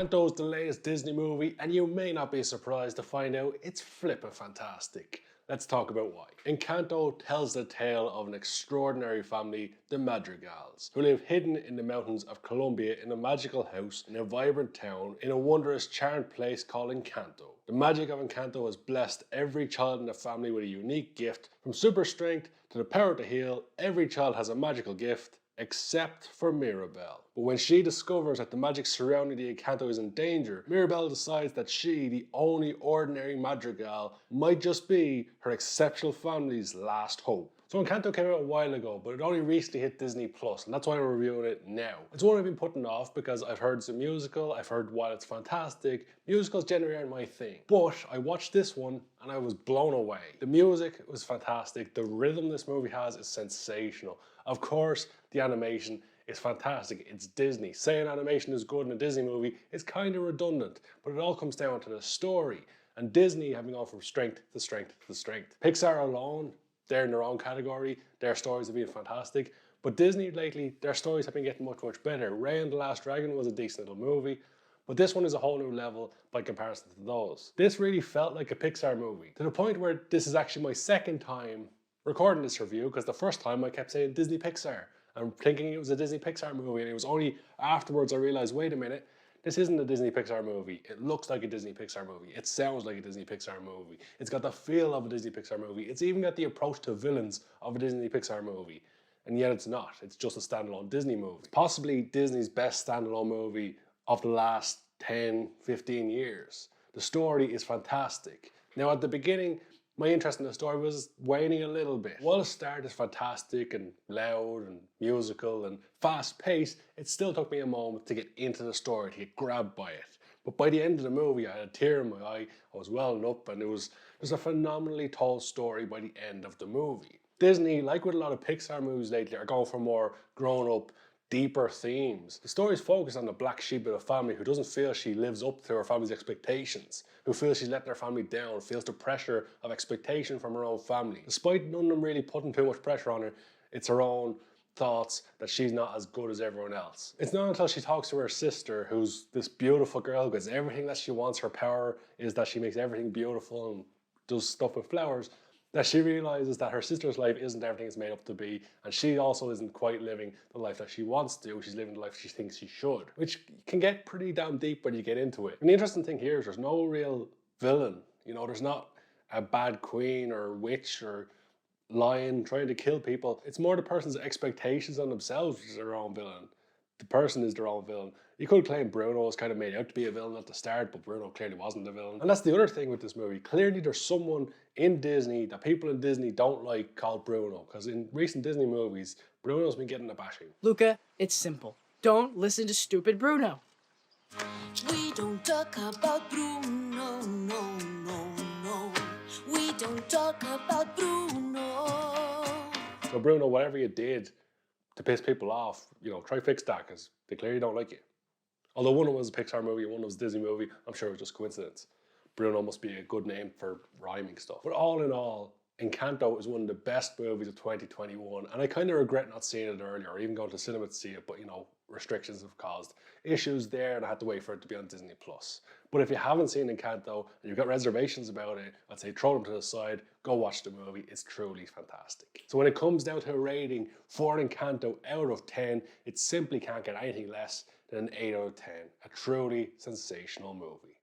Encanto is the latest Disney movie, and you may not be surprised to find out it's flippin' fantastic. Let's talk about why. Encanto tells the tale of an extraordinary family, the Madrigals, who live hidden in the mountains of Colombia in a magical house in a vibrant town in a wondrous charmed place called Encanto. The magic of Encanto has blessed every child in the family with a unique gift. From super strength to the power to heal, every child has a magical gift, except for Mirabelle. But when she discovers that the magic surrounding the Encanto is in danger, Mirabelle decides that she, the only ordinary Madrigal, might just be her exceptional family's last hope. So Encanto came out a while ago, but it only recently hit Disney Plus, and that's why we're reviewing it now. It's one I've been putting off because I've heard it's a musical, I've heard while it's fantastic, musicals generally aren't my thing. But I watched this one and I was blown away. The music was fantastic, the rhythm this movie has is sensational. Of course, the animation is fantastic. It's Disney. Saying animation is good in a Disney movie is kind of redundant, but it all comes down to the story. And Disney having gone from strength to strength to strength. Pixar alone, they're in their own category. Their stories have been fantastic. But Disney lately, their stories have been getting much, much better. Raya and the Last Dragon was a decent little movie, but this one is a whole new level by comparison to those. This really felt like a Pixar movie, to the point where this is actually my second time recording this review, because the first time I kept saying Disney Pixar and thinking it was a Disney Pixar movie, and it was only afterwards I realized, wait a minute, this isn't a Disney Pixar movie. It looks like a Disney Pixar movie. It sounds like a Disney Pixar movie. It's got the feel of a Disney Pixar movie. It's even got the approach to villains of a Disney Pixar movie. And yet it's not. It's just a standalone Disney movie. It's possibly Disney's best standalone movie of the last 10, 15 years. The story is fantastic. Now at the beginning, my interest in the story was waning a little bit. While the start is fantastic and loud and musical and fast paced, it still took me a moment to get into the story, to get grabbed by it. But by the end of the movie, I had a tear in my eye, I was welling up, and it was just a phenomenally told story by the end of the movie. Disney, like with a lot of Pixar movies lately, are going for more grown-up, deeper themes. The story is focused on the black sheep of the family who doesn't feel she lives up to her family's expectations, who feels she's letting her family down, feels the pressure of expectation from her own family. Despite none of them really putting too much pressure on her, it's her own thoughts that she's not as good as everyone else. It's not until she talks to her sister, who's this beautiful girl who gets everything that she wants, her power is that she makes everything beautiful and does stuff with flowers, that she realizes that her sister's life isn't everything it's made up to be, and she also isn't quite living the life that she wants to. She's living the life she thinks she should, which can get pretty damn deep when you get into it. And the interesting thing here is there's no real villain. You know, there's not a bad queen or witch or lion trying to kill people. It's more the person's expectations on themselves is their own villain. The person is their own villain. You could claim Bruno was kind of made out to be a villain at the start, but Bruno clearly wasn't the villain. And that's the other thing with this movie. Clearly there's someone in Disney that people in Disney don't like called Bruno, because in recent Disney movies, Bruno's been getting a bashing. Luca, it's simple. Don't listen to stupid Bruno. We don't talk about Bruno, no, no, no. We don't talk about Bruno. So Bruno, whatever you did to piss people off, you know, try fix that, because they clearly don't like you. Although one of them was a Pixar movie and one was a Disney movie, I'm sure it was just coincidence. Bruno must be a good name for rhyming stuff. But all in all, Encanto is one of the best movies of 2021, and I kind of regret not seeing it earlier or even going to cinema to see it, but you know, restrictions have caused issues there and I had to wait for it to be on Disney Plus. But if you haven't seen Encanto and you've got reservations about it, I'd say throw them to the side, go watch the movie, it's truly fantastic. So when it comes down to a rating for Encanto out of 10, it simply can't get anything less than an 8 out of 10. A truly sensational movie.